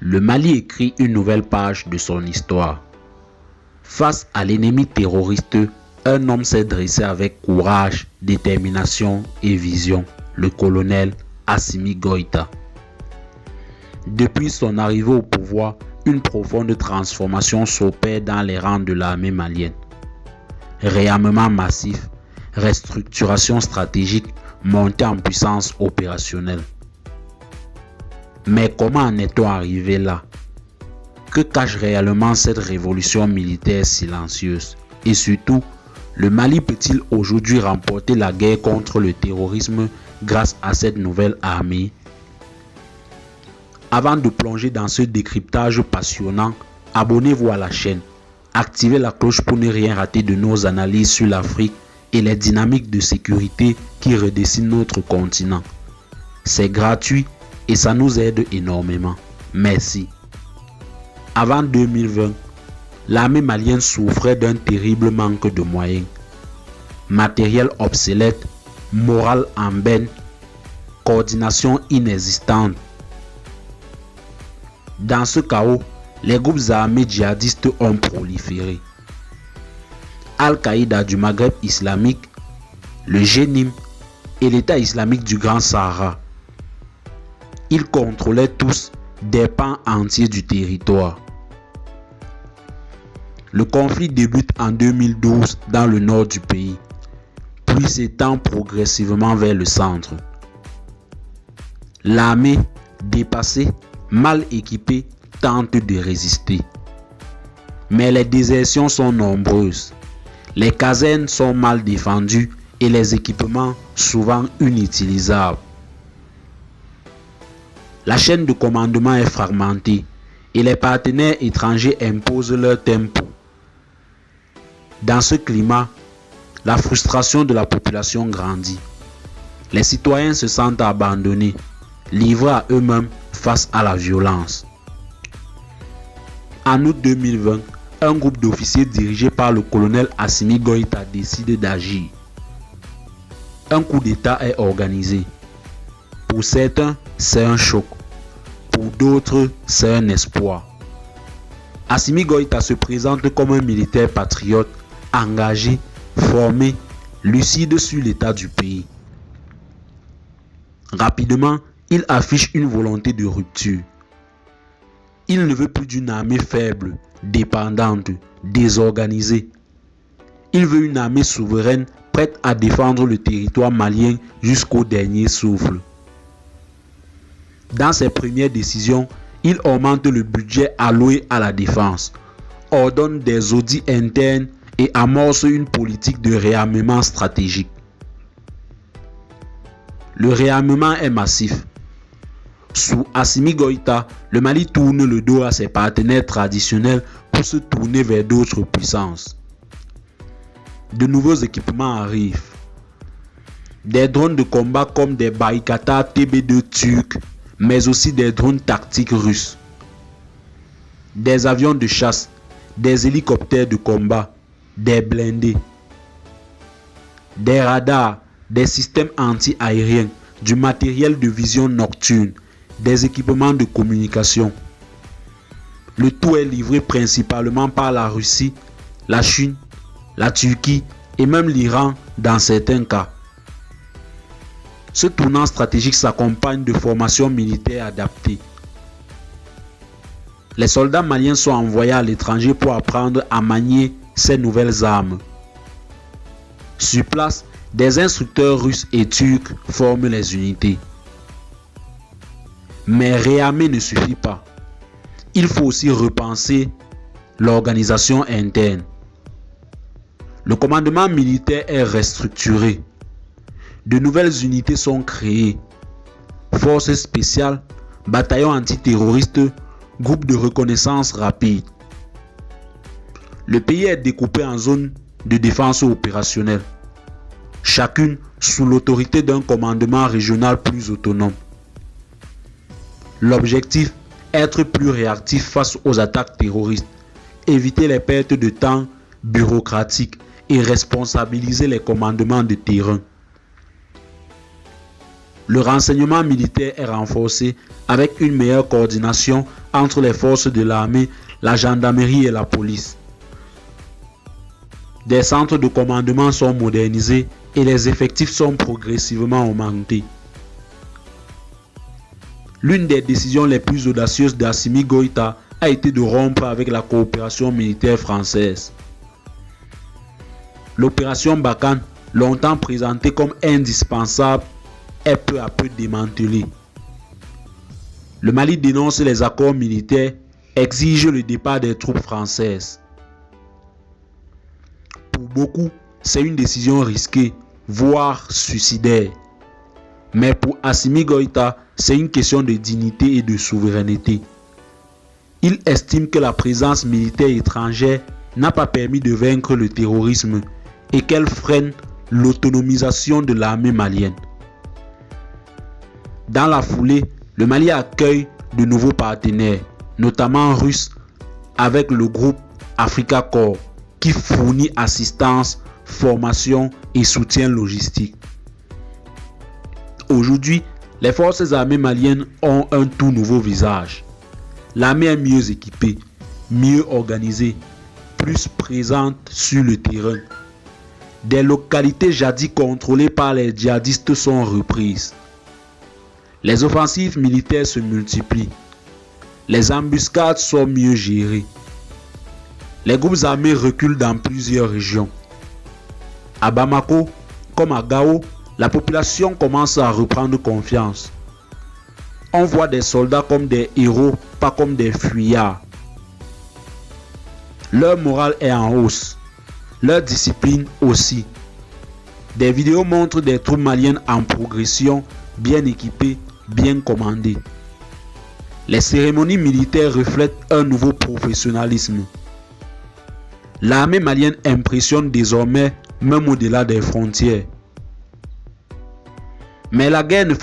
le Mali écrit une nouvelle page de son histoire. Face à l'ennemi terroriste, un homme s'est dressé avec courage, détermination et vision, le colonel Assimi Goïta. Depuis son arrivée au pouvoir, une profonde transformation s'opère dans les rangs de l'armée malienne. Réarmement massif, restructuration stratégique, montée en puissance opérationnelle. Mais comment en est-on arrivé là? Que cache réellement cette révolution militaire silencieuse? Et surtout, le Mali peut-il aujourd'hui remporter la guerre contre le terrorisme grâce à cette nouvelle armée? Avant de plonger dans ce décryptage passionnant, abonnez-vous à la chaîne, activez la cloche pour ne rien rater de nos analyses sur l'Afrique et les dynamiques de sécurité qui redessinent notre continent. C'est gratuit et ça nous aide énormément. Merci. Avant 2020, l'armée malienne souffrait d'un terrible manque de moyens. Matériel obsolète, morale en berne, coordination inexistante. Dans ce chaos, les groupes armés djihadistes ont proliféré. Al-Qaïda du Maghreb islamique, le Jénim et l'État islamique du Grand Sahara. Ils contrôlaient tous des pans entiers du territoire. Le conflit débute en 2012 dans le nord du pays, puis s'étend progressivement vers le centre. L'armée, dépassée, mal équipée, tente de résister. Mais les désertions sont nombreuses. Les casernes sont mal défendues et les équipements souvent inutilisables. La chaîne de commandement est fragmentée et les partenaires étrangers imposent leur tempo. Dans ce climat, la frustration de la population grandit. Les citoyens se sentent abandonnés, livrés à eux-mêmes face à la violence. En août 2020, un groupe d'officiers dirigé par le colonel Assimi Goïta décide d'agir. Un coup d'État est organisé. Pour certains, c'est un choc. Pour d'autres, c'est un espoir. Assimi Goïta se présente comme un militaire patriote, engagé, formé, lucide sur l'état du pays. Rapidement, il affiche une volonté de rupture. Il ne veut plus d'une armée faible, dépendante, désorganisée. Il veut une armée souveraine, prête à défendre le territoire malien jusqu'au dernier souffle. Dans ses premières décisions, il augmente le budget alloué à la défense, ordonne des audits internes et amorce une politique de réarmement stratégique. Le réarmement est massif. Sous Assimi Goïta, le Mali tourne le dos à ses partenaires traditionnels pour se tourner vers d'autres puissances. De nouveaux équipements arrivent. Des drones de combat comme des Baykar TB2 turcs, mais aussi des drones tactiques russes. Des avions de chasse, des hélicoptères de combat, des blindés. Des radars, des systèmes anti-aériens, du matériel de vision nocturne, des équipements de communication. Le tout est livré principalement par la Russie, la Chine, la Turquie et même l'Iran dans certains cas. Ce tournant stratégique s'accompagne de formations militaires adaptées. Les soldats maliens sont envoyés à l'étranger pour apprendre à manier ces nouvelles armes. Sur place, des instructeurs russes et turcs forment les unités. Mais réarmer ne suffit pas. Il faut aussi repenser l'organisation interne. Le commandement militaire est restructuré. De nouvelles unités sont créées. Forces spéciales, bataillons antiterroristes, groupes de reconnaissance rapide. Le pays est découpé en zones de défense opérationnelle, chacune sous l'autorité d'un commandement régional plus autonome. L'objectif, être plus réactif face aux attaques terroristes, éviter les pertes de temps bureaucratiques et responsabiliser les commandements de terrain. le renseignement militaire est renforcé avec une meilleure coordination entre les forces de l'armée, la gendarmerie et la police. Des centres de commandement sont modernisés et les effectifs sont progressivement augmentés. L'une des décisions les plus audacieuses d'Assimi Goïta a été de rompre avec la coopération militaire française. L'opération Barkhane, longtemps présentée comme indispensable, est peu à peu démantelée. Le Mali dénonce les accords militaires, exige le départ des troupes françaises. Pour beaucoup, c'est une décision risquée, voire suicidaire. Mais pour Assimi Goïta, c'est une question de dignité et de souveraineté. Il estime que la présence militaire étrangère n'a pas permis de vaincre le terrorisme et qu'elle freine l'autonomisation de l'armée malienne. Dans la foulée, le Mali accueille de nouveaux partenaires, notamment russes, avec le groupe Africa Corps, qui fournit assistance, formation et soutien logistique. Aujourd'hui, les forces armées maliennes ont un tout nouveau visage. L'armée est mieux équipée, mieux organisée, plus présente sur le terrain. Des localités jadis contrôlées par les djihadistes sont reprises. Les offensives militaires se multiplient. Les embuscades sont mieux gérées. Les groupes armés reculent dans plusieurs régions. À Bamako, comme à Gao, la population commence à reprendre confiance. On voit des soldats comme des héros, pas comme des fuyards. Leur morale est en hausse. Leur discipline aussi. Des vidéos montrent des troupes maliennes en progression, bien équipées, bien commandées. Les cérémonies militaires reflètent un nouveau professionnalisme. L'armée malienne impressionne désormais même au-delà des frontières. Mais la guerre ne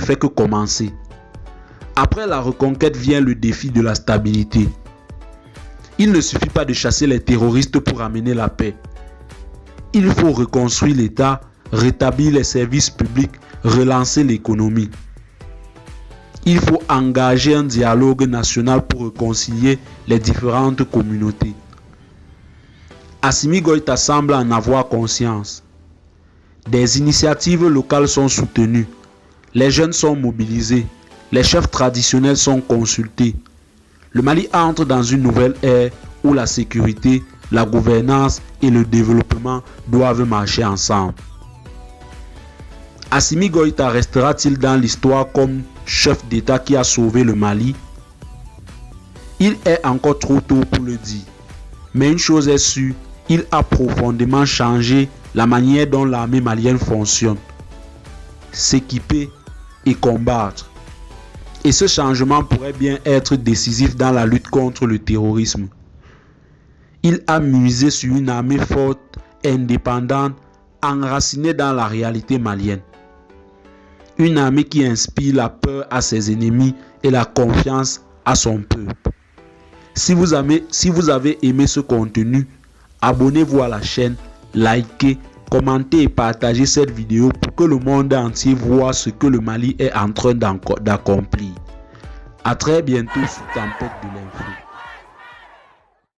fait que commencer. Après la reconquête vient le défi de la stabilité. Il ne suffit pas de chasser les terroristes pour amener la paix. Il faut reconstruire l'État, rétablir les services publics, relancer l'économie. Il faut engager un dialogue national pour réconcilier les différentes communautés. Assimi Goïta semble en avoir conscience. Des initiatives locales sont soutenues. Les jeunes sont mobilisés. Les chefs traditionnels sont consultés. Le Mali entre dans une nouvelle ère où la sécurité, la gouvernance et le développement doivent marcher ensemble. Assimi Goïta restera-t-il dans l'histoire comme chef d'État qui a sauvé le Mali? Il est encore trop tôt pour le dire. Mais une chose est sûre, il a profondément changé la manière dont l'armée malienne fonctionne. S'équiper et combattre. Et ce changement pourrait bien être décisif dans la lutte contre le terrorisme. Il a misé sur une armée forte, indépendante, enracinée dans la réalité malienne. Une armée qui inspire la peur à ses ennemis et la confiance à son peuple. Si vous avez aimé ce contenu, abonnez-vous à la chaîne, likez, commentez et partagez cette vidéo pour que le monde entier voit ce que le Mali est en train d'accomplir. A très bientôt sur Tempête de l'info.